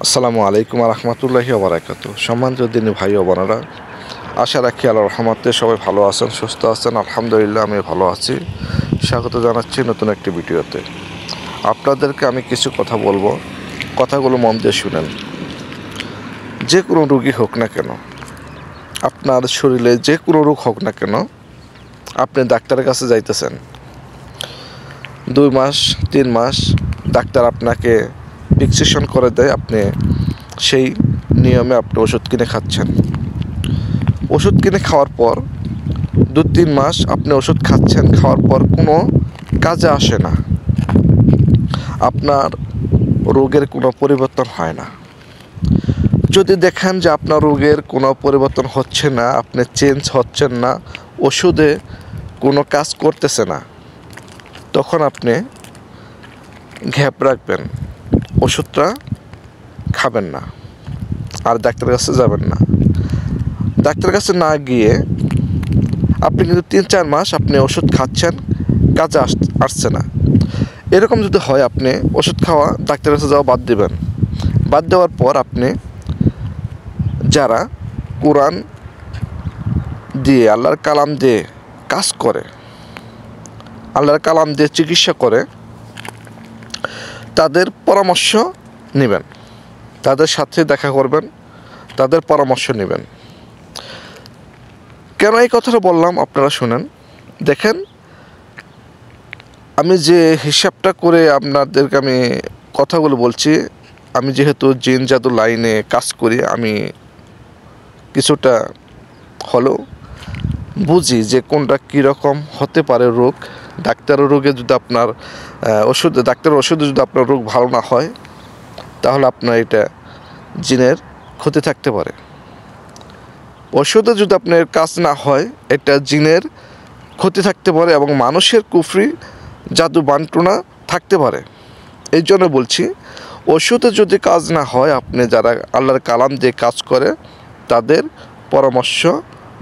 আসসালামু আলাইকুম রহমতুল্লাহি ওবরাকাতু। সম্মানিত দিনী ভাই ও বোনেরা, আশা রাখি আল্লাহর রহমতে সবাই ভালো আছেন, সুস্থ আছেন। আলহামদুলিল্লাহ, আমি ভালো আছি। স্বাগত জানাচ্ছি নতুন একটি ভিডিওতে। আপনাদেরকে আমি কিছু কথা বলবো, কথাগুলো মন দিয়ে শুনেন। যে কোনো রোগী হোক না কেন, আপনার শরীরে যে কোনো রোগ হোক না কেন, আপনি ডাক্তারের কাছে যাইতেছেন, 2 মাস 3 মাস ডাক্তার আপনাকে প্রেসক্রিপশন করে দেয়, আপনি সেই নিয়মে আপনি ওষুধ কিনে খাচ্ছেন। ওষুধ কিনে খাওয়ার পর 2-3 মাস আপনি ওষুধ খাচ্ছেন, খাওয়ার পর কোনো কাজে আসে না, আপনার রোগের কোনো পরিবর্তন হয় না। যদি দেখেন যে আপনার রোগের কোনো পরিবর্তন হচ্ছে না, আপনি চেঞ্জ হচ্ছেন না, ওষুধে কোনো কাজ করতেছে না, তখন আপনি গ্যাপ রাখবেন, ওষুধটা খাবেন না, আর ডাক্তারের কাছে যাবেন না। ডাক্তারের কাছে না গিয়ে আপনি কিন্তু 3-4 মাস আপনি ওষুধ খাচ্ছেন, কাজে আসছে না। এরকম যদি হয়, আপনি ওষুধ খাওয়া, ডাক্তারের কাছে যাওয়া বাদ দেবেন। বাদ দেওয়ার পর আপনি যারা কোরআন দিয়ে, আল্লাহর কালাম দিয়ে কাজ করে, আল্লাহর কালাম দিয়ে চিকিৎসা করে, তাদের পরামর্শ নেবেন, তাদের সাথে দেখা করবেন, তাদের পরামর্শ নেবেন। কেন এই কথাটা বললাম আপনারা শুনেন। দেখেন, আমি যে হিসাবটা করে আপনাদেরকে আমি কথাগুলো বলছি, আমি যেহেতু জিন জাদু লাইনে কাজ করি, আমি কিছুটা হলেও বুঝি যে কোনটা কীরকম হতে পারে রোগ। ডাক্তারের রোগে যদি আপনার ডাক্তারের ওষুধে যদি আপনার রোগ ভালো না হয়, তাহলে আপনার এটা জিনের ক্ষতি থাকতে পারে। ওষুধে যদি আপনার কাজ না হয়, এটা জিনের ক্ষতি থাকতে পারে এবং মানুষের কুফরি জাদু বান্টনা থাকতে পারে। এই জন্য বলছি, ওষুধে যদি কাজ না হয়, আপনি যারা আল্লাহর কালাম দিয়ে কাজ করে, তাদের পরামর্শ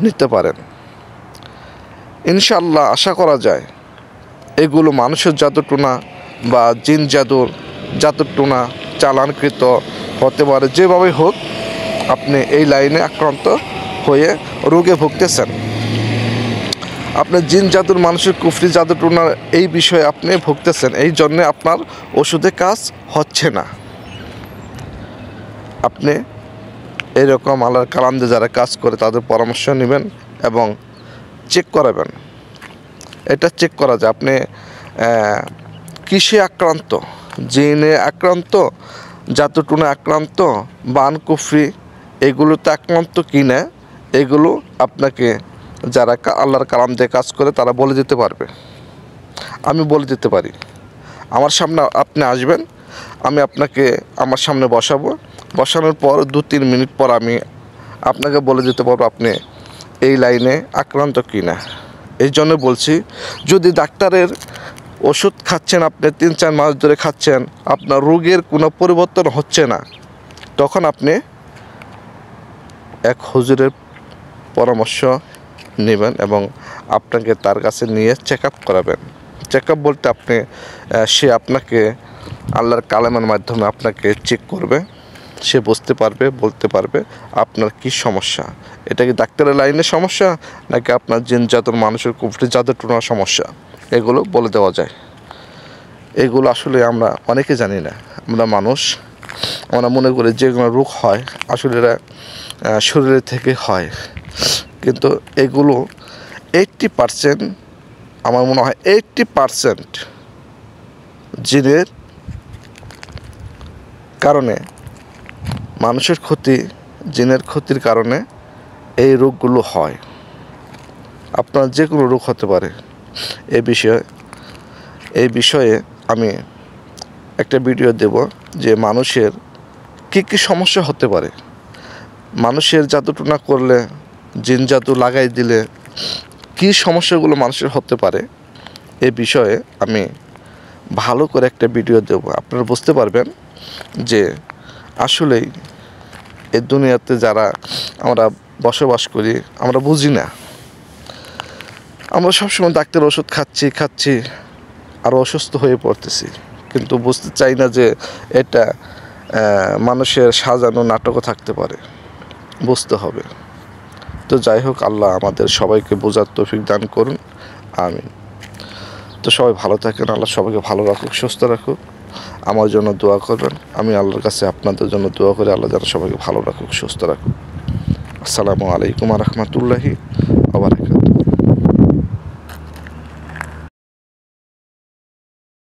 নিতে পারেন। ইনশাআল্লাহ আশা করা যায় এগুলো মানুষের জাদুটোনা বা জিন জাদুটোনা চালানকৃত হতে পারে। যেভাবে হোক, আপনি এই লাইনে আক্রান্ত হয়ে রোগে ভুগতেছেন। আপনার জিন জাদুর, মানুষের কুফরি জাদুটোনার এই বিষয়ে আপনি ভুগতেছেন, এই জন্যে আপনার ওষুধে কাজ হচ্ছে না। আপনি এরকম আল্লাহর কালাম দিয়ে যারা কাজ করে, তাদের পরামর্শ নেবেন এবং চেক করাবেন। এটা চেক করা যায় আপনি কিসে আক্রান্ত, জিনে আক্রান্ত, জাদুটোনা আক্রান্ত, বান কুফরি এগুলোতে আক্রান্ত কি না, এগুলো আপনাকে যারা আল্লাহর কালাম দিয়ে কাজ করে তারা বলে দিতে পারবে। আমি বলে দিতে পারি। আমার সামনে আপনি আসবেন, আমি আপনাকে আমার সামনে বসাবো, বসানোর পর 2-3 মিনিট পর আমি আপনাকে বলে দিতে পারবো আপনি এই লাইনে আক্রান্ত কি না। এই জন্য বলছি, যদি ডাক্তারের ওষুধ খাচ্ছেন, আপনি 3-4 মাস ধরে খাচ্ছেন, আপনার রোগের কোনো পরিবর্তন হচ্ছে না, তখন আপনি এক হুজুরের পরামর্শ নেবেন এবং আপনাকে তার কাছে নিয়ে চেক আপ করাবেন। চেক আপ বলতে সে আপনাকে আল্লাহর কালামের মাধ্যমে আপনাকে চেক করবে, সে বুঝতে পারবে, বলতে পারবে আপনার কি সমস্যা। এটা কি ডাক্তারের লাইনের সমস্যা, নাকি আপনার জিন জাদুর, মানুষের কুফরি জাদুটোনার সমস্যা, এগুলো বলে দেওয়া যায়। এগুলো আসলে আমরা অনেকে জানি না। আমরা মানুষ, আমরা মনে করি যে কোনো রোগ হয় আসলে এরা শরীরের থেকে হয়, কিন্তু এগুলো 80%, আমার মনে হয় 80% জিনের কারণে, মানুষের ক্ষতি, জিনের ক্ষতির কারণে এই রোগগুলো হয়। আপনার যে কোনো রোগ হতে পারে। এই বিষয়ে আমি একটা ভিডিও দেব যে মানুষের কী সমস্যা হতে পারে, মানুষের জাদুটোনা করলে, জিন জাদু লাগাই দিলে কী সমস্যাগুলো মানুষের হতে পারে, এ বিষয়ে আমি ভালো করে একটা ভিডিও দেব। আপনারা বুঝতে পারবেন যে আসলেই এই দুনিয়াতে যারা আমরা বসবাস করি, আমরা বুঝি না। আমরা সবসময় ডাক্তার ওষুধ খাচ্ছি আর অসুস্থ হয়ে পড়তেছি, কিন্তু বুঝতে চাই না যে এটা মানুষের সাজানো নাটকও থাকতে পারে, বুঝতে হবে। তো যাই হোক, আল্লাহ আমাদের সবাইকে বোঝার তৌফিক দান করুন, আমিন। তো সবাই ভালো থাকেন, আল্লাহ সবাইকে ভালো রাখুক, সুস্থ রাখুক। আমার জন্য দোয়া করবেন, আমি আল্লাহর কাছে আপনাদের জন্য দোয়া করি, আল্লাহ যেন সবাইকে ভালো রাখুক, সুস্থ রাখুক। আসসালামু আলাইকুম ওয়া রাহমাতুল্লাহি ওয়া বারাকাতুহু।